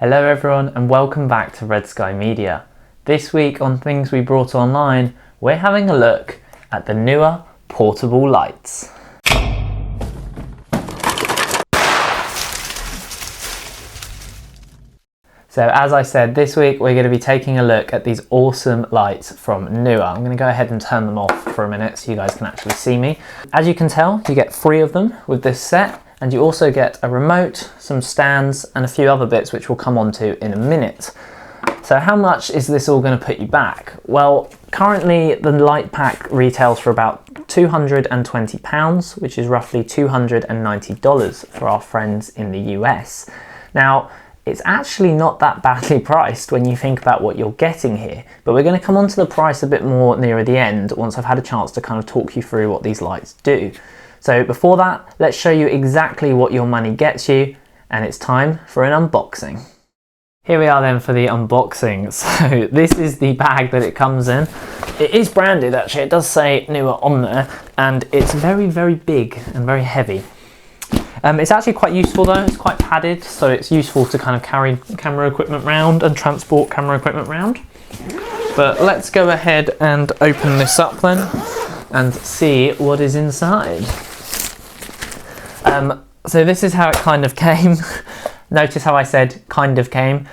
Hello everyone and welcome back to Red Sky Media. This week on Things We Brought Online, we're having a look at the Neewer portable lights. So as I said, this week we're going to be taking a look at these awesome lights from Neewer. I'm going to go ahead and turn them off for a minute so you guys can actually see me. As you can tell, you get 3 of them with this set. And you also get a remote, some stands, and a few other bits which we'll come on to in a minute. So how much is this all going to put you back? Well, currently the light pack retails for about £220, which is roughly $290 for our friends in the US. Now, it's actually not that badly priced when you think about what you're getting here, but we're going to come on to the price a bit more nearer the end once I've had a chance to kind of talk you through what these lights do. So before that, let's show you exactly what your money gets you, and it's time for an unboxing. Here we are then for the unboxing. So this is the bag that it comes in. It is branded actually, it does say Neewer on there, and it's very, very big and very heavy. It's actually quite useful though, it's quite padded, so it's useful to kind of carry camera equipment around and transport camera equipment around. But let's go ahead and open this up then and see what is inside. So this is how it kind of came. Notice how I said kind of came.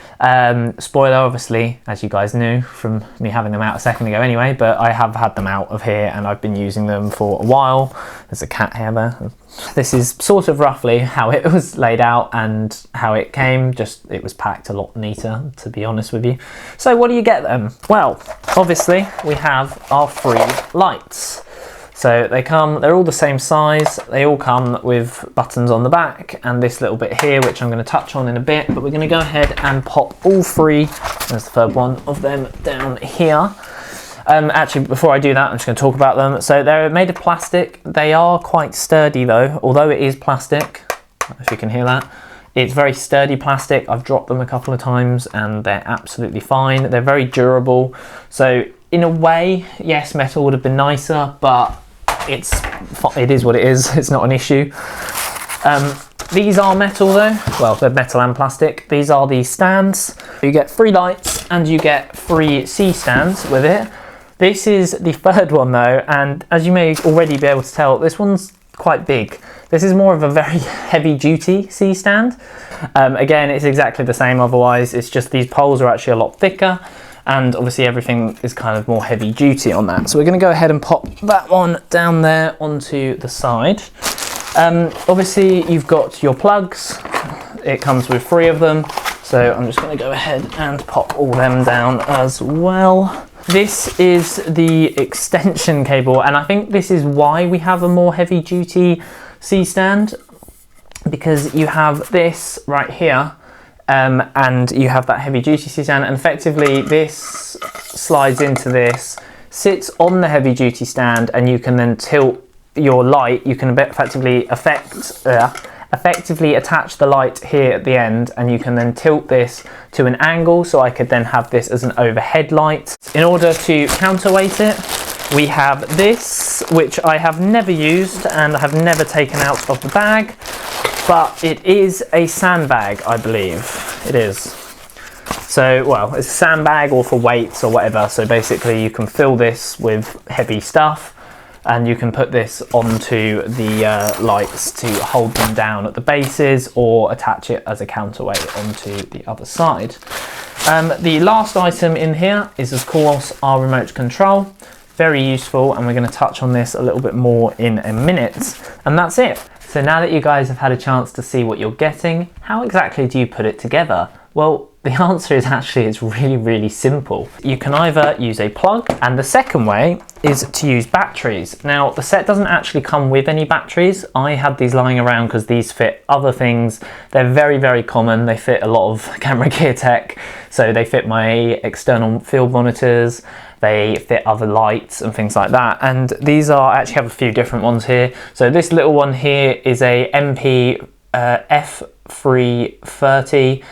Spoiler, obviously, as you guys knew from me having them out a second ago anyway, but I have had them out of here and I've been using them for a while. There's a cat hair there. This is sort of roughly how it was laid out and how it came, just it was packed a lot neater, to be honest with you. So what do you get then? Well, obviously we have our 3 lights. So they're all the same size, they all come with buttons on the back and this little bit here, which I'm going to touch on in a bit, but we're going to go ahead and pop all 3, there's the third one of them down here. Actually, before I do that, I'm just going to talk about them. So they're made of plastic, they are quite sturdy though, although it is plastic, if you can hear that. It's very sturdy plastic, I've dropped them a couple of times and they're absolutely fine. They're very durable, so in a way, yes, metal would have been nicer, but it is what it is, it's not an issue. These are metal though, well they're metal and plastic. These are the stands. You get 3 lights and you get 3 C stands with it. This is the 3rd one though, and as you may already be able to tell, this one's quite big. This is more of a very heavy duty C stand. Again, it's exactly the same otherwise, it's just these poles are actually a lot thicker. And obviously everything is kind of more heavy duty on that. So we're going to go ahead and pop that one down there onto the side. Obviously you've got your plugs. It comes with 3 of them. So I'm just going to go ahead and pop all them down as well. This is the extension cable, and I think this is why we have a more heavy duty C-stand, because you have this right here. And you have that heavy duty C-stand, and effectively this slides into this, sits on the heavy duty stand, and you can then tilt your light. You can effectively attach the light here at the end, and you can then tilt this to an angle, so I could then have this as an overhead light. In order to counterweight it, we have this, which I have never used and I have never taken out of the bag. But it is a sandbag, I believe. It is. So, well, it's a sandbag or for weights or whatever. So basically you can fill this with heavy stuff and you can put this onto the lights to hold them down at the bases or attach it as a counterweight onto the other side. The last item in here is, of course, our remote control. Very useful, and we're going to touch on this a little bit more in a minute. And that's it. So now that you guys have had a chance to see what you're getting, how exactly do you put it together? Well, the answer is actually it's really, really simple. You can either use a plug, and the second way is to use batteries. Now, the set doesn't actually come with any batteries. I had these lying around because these fit other things. They're very, very common. They fit a lot of camera gear tech. So they fit my external field monitors, they fit other lights and things like that. And these are, I actually have a few different ones here. So this little one here is a MP F330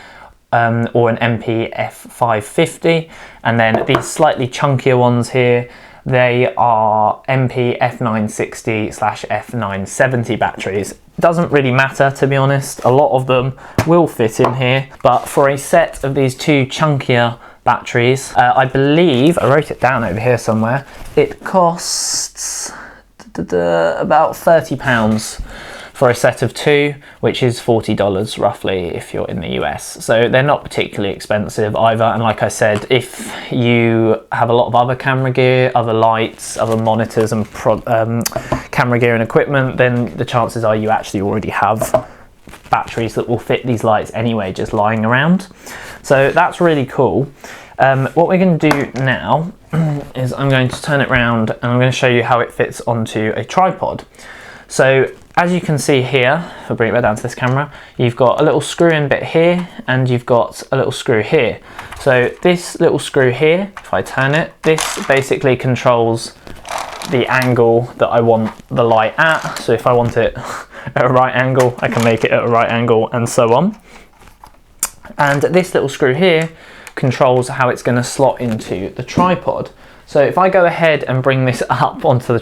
or an MP F550. And then these slightly chunkier ones here, They are MP F960/F970 batteries. Doesn't really matter, to be honest. A lot of them will fit in here, but for a set of these two chunkier batteries, I believe, I wrote it down over here somewhere, it costs about £30 for a set of two, which is $40 roughly if you're in the US. So they're not particularly expensive either. And like I said, if you have a lot of other camera gear, other lights, other monitors and camera gear and equipment, then the chances are you actually already have batteries that will fit these lights anyway, just lying around. So that's really cool. What we're going to do now is I'm going to turn it around and I'm going to show you how it fits onto a tripod. So as you can see here, if I bring it back down to this camera, you've got a little screw in bit here and you've got a little screw here. So this little screw here, if I turn it, this basically controls the angle that I want the light at. So if I want it at a right angle, I can make it at a right angle and so on. And this little screw here controls how it's going to slot into the tripod. So if I go ahead and bring this up onto the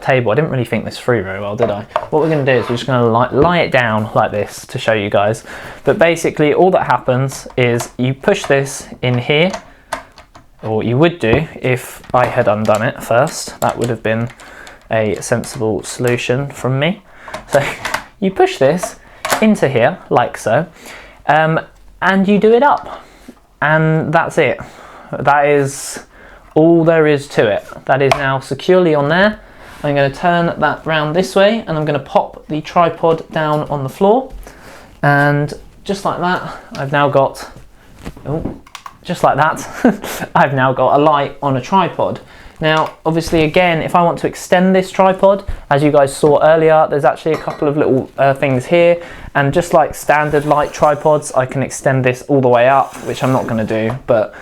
table, I didn't really think this through very well, did I? What we're going to do is we're just going to lie it down like this to show you guys. But basically all that happens is you push this in here, or you would do if I had undone it first. That would have been a sensible solution from me. So you push this into here like so, and you do it up. And that's it. That is all there is to it. That is now securely on there. I'm going to turn that round this way and I'm going to pop the tripod down on the floor, and just like that I've now got I've now got a light on a tripod. Now obviously again, if I want to extend this tripod, as you guys saw earlier, there's actually a couple of little things here, and just like standard light tripods, I can extend this all the way up, which I'm not going to do, but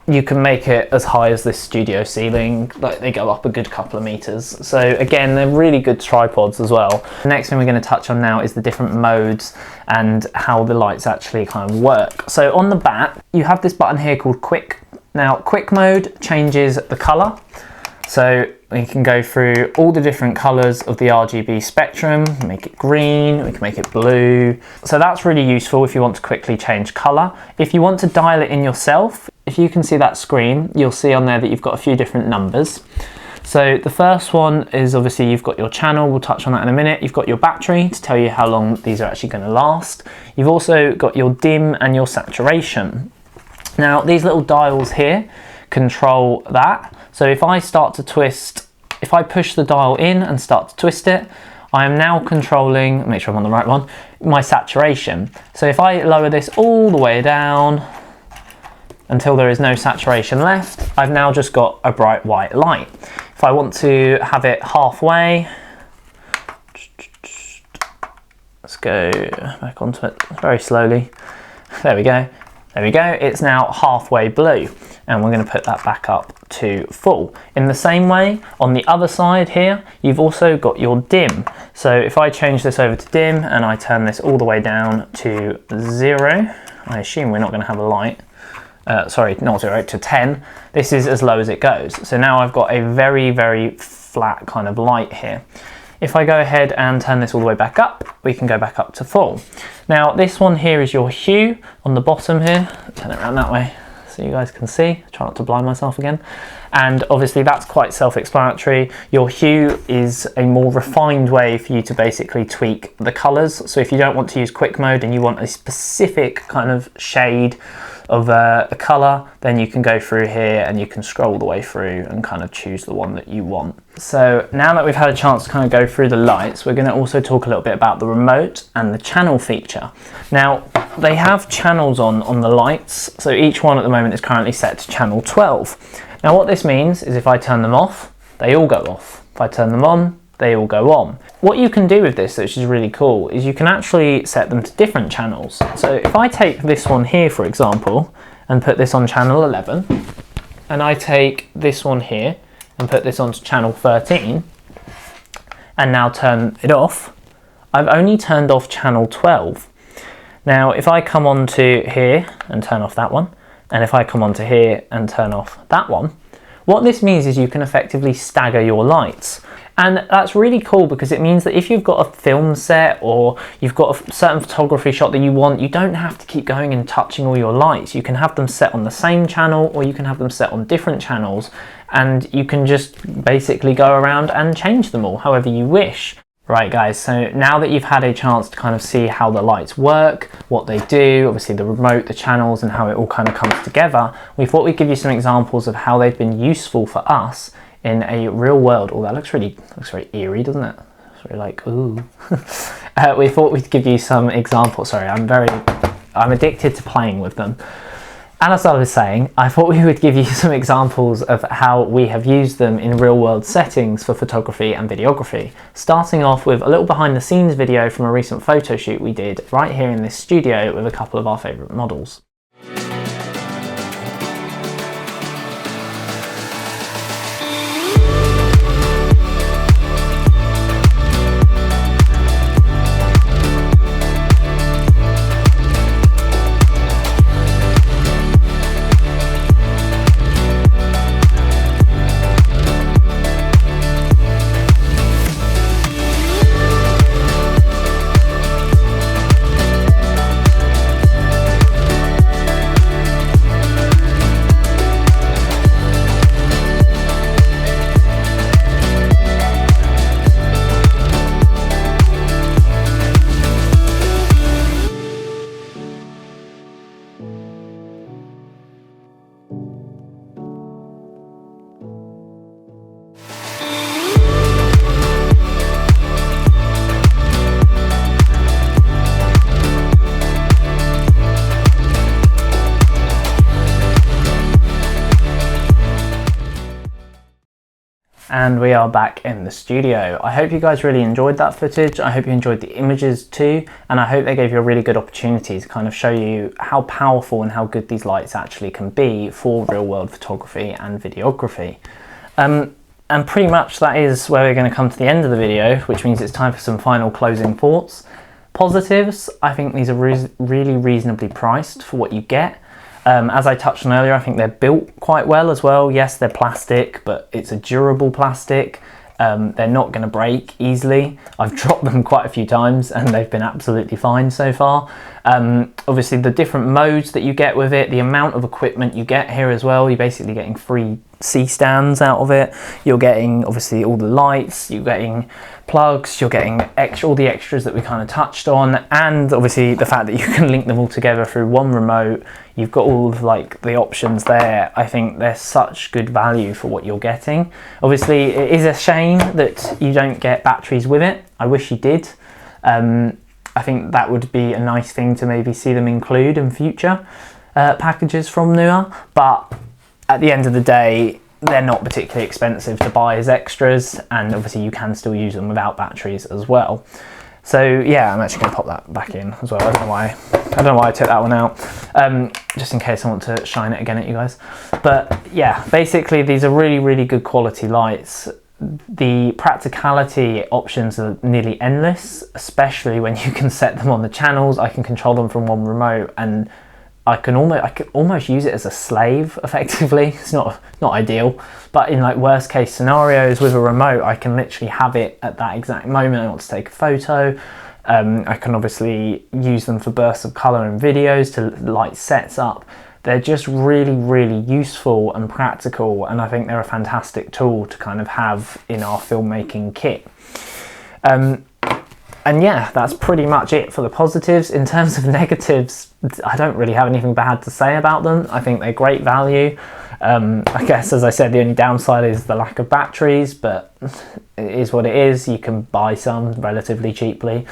you can make it as high as this studio ceiling. Like, they go up a good couple of meters. So again, they're really good tripods as well. The next thing we're going to touch on now is the different modes and how the lights actually kind of work. So on the back, you have this button here called Quick. Now, Quick mode changes the color. So we can go through all the different colors of the RGB spectrum, make it green, we can make it blue. So that's really useful if you want to quickly change color. If you want to dial it in yourself, if you can see that screen, you'll see on there that you've got a few different numbers. So the first one is obviously you've got your channel, we'll touch on that in a minute. You've got your battery to tell you how long these are actually going to last. You've also got your dim and your saturation. Now these little dials here control that. So if I start to twist, if I push the dial in and start to twist it, I am now controlling, make sure I'm on the right one, my saturation. So if I lower this all the way down until there is no saturation left, I've now just got a bright white light. If I want to have it halfway, let's go back onto it very slowly. There we go. There we go. It's now halfway blue, and we're going to put that back up to full. In the same way, on the other side here, you've also got your dim. So if I change this over to dim and I turn this all the way down to 0, I assume we're not going to have a light. Sorry, not 0, to 10. This is as low as it goes. So now I've got a very, very flat kind of light here. If I go ahead and turn this all the way back up, we can go back up to full. Now this one here is your hue on the bottom here. Turn it around that way so you guys can see. Try not to blind myself again. And obviously that's quite self-explanatory. Your hue is a more refined way for you to basically tweak the colors. So if you don't want to use quick mode and you want a specific kind of shade of a color, then you can go through here and you can scroll the way through and kind of choose the one that you want. So now that we've had a chance to kind of go through the lights, we're going to also talk a little bit about the remote and the channel feature. Now they have channels on the lights, so each one at the moment is currently set to channel 12. Now what this means is if I turn them off, they all go off. If I turn them on, they all go on. What you can do with this, which is really cool, is you can actually set them to different channels. So if I take this one here, for example, and put this on channel 11, and I take this one here and put this on channel 13, and now turn it off, I've only turned off channel 12. Now, if I come onto here and turn off that one, and if I come onto here and turn off that one, What this means is you can effectively stagger your lights. And that's really cool because it means that if you've got a film set or you've got a certain photography shot that you want, you don't have to keep going and touching all your lights. You can have them set on the same channel, or you can have them set on different channels, and you can just basically go around and change them all however you wish. Right guys, so now that you've had a chance to kind of see how the lights work, what they do, obviously the remote, the channels, and how it all kind of comes together, we thought we'd give you some examples of how they've been useful for us in a real world. Oh, that looks very eerie, doesn't it? It's really like, ooh. We thought we'd give you some examples. Sorry, I'm addicted to playing with them. And as I was saying, I thought we would give you some examples of how we have used them in real world settings for photography and videography. Starting off with a little behind the scenes video from a recent photo shoot we did right here in this studio with a couple of our favourite models. And we are back in the studio. I hope you guys really enjoyed that footage. I hope you enjoyed the images too, and I hope they gave you a really good opportunity to kind of show you how powerful and how good these lights actually can be for real world photography and videography. And pretty much that is where we're going to come to the end of the video, which means it's time for some final closing thoughts. Positives, I think these are really reasonably priced for what you get. As I touched on earlier, I think they're built quite well as well. Yes, they're plastic, but it's a durable plastic. They're not going to break easily. I've dropped them quite a few times and they've been absolutely fine so far. Obviously the different modes that you get with it, the amount of equipment you get here as well, you're basically getting 3 C-stands out of it. You're getting obviously all the lights, you're getting plugs, you're getting all the extras that we kind of touched on, and obviously the fact that you can link them all together through one remote. You've got all of like the options there. I think they're such good value for what you're getting. Obviously it is a shame that you don't get batteries with it. I wish you did. I think that would be a nice thing to maybe see them include in future packages from Neewer, but at the end of the day, they're not particularly expensive to buy as extras, and obviously you can still use them without batteries as well. So yeah, I'm actually going to pop that back in as well. I don't know why I took that one out, just in case I want to shine it again at you guys. But yeah, basically these are really good quality lights. The practicality options are nearly endless, especially when you can set them on the channels. I can control them from one remote, and I could almost use it as a slave effectively. It's not ideal, but in like worst case scenarios with a remote, I can literally have it at that exact moment I want to take a photo. I can obviously use them for bursts of color and videos to light sets up. They're just really useful and practical, and I think they're a fantastic tool to kind of have in our filmmaking kit. And yeah, that's pretty much it for the positives. In terms of negatives, I don't really have anything bad to say about them. I think they're great value. I guess, as I said, the only downside is the lack of batteries, but it is what it is. You can buy some relatively cheaply.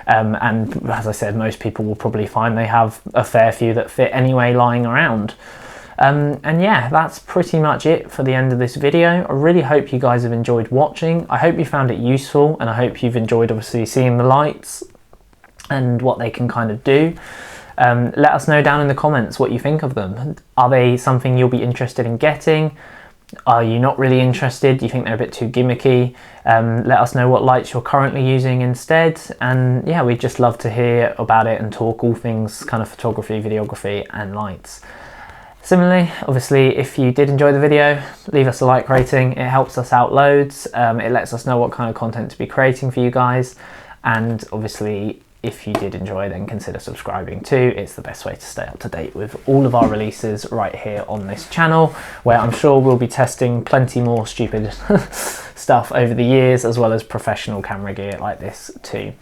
And as I said, most people will probably find they have a fair few that fit anyway lying around. And yeah, that's pretty much it for the end of this video. I really hope you guys have enjoyed watching. I hope you found it useful, and I hope you've enjoyed obviously seeing the lights and what they can kind of do. Let us know down in the comments what you think of them. Are they something you'll be interested in getting? Are you not really interested? Do you think they're a bit too gimmicky? Let us know what lights you're currently using instead, and yeah, we'd just love to hear about it and talk all things kind of photography, videography and lights. Similarly, obviously, if you did enjoy the video, leave us a like rating. It helps us out loads. It lets us know what kind of content to be creating for you guys. And obviously, if you did enjoy, then consider subscribing too. It's the best way to stay up to date with all of our releases right here on this channel, where I'm sure we'll be testing plenty more stupid stuff over the years, as well as professional camera gear like this too.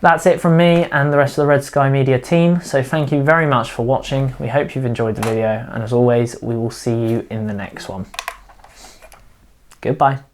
That's it from me and the rest of the Red Sky Media team. So thank you very much for watching. We hope you've enjoyed the video. And as always, we will see you in the next one. Goodbye.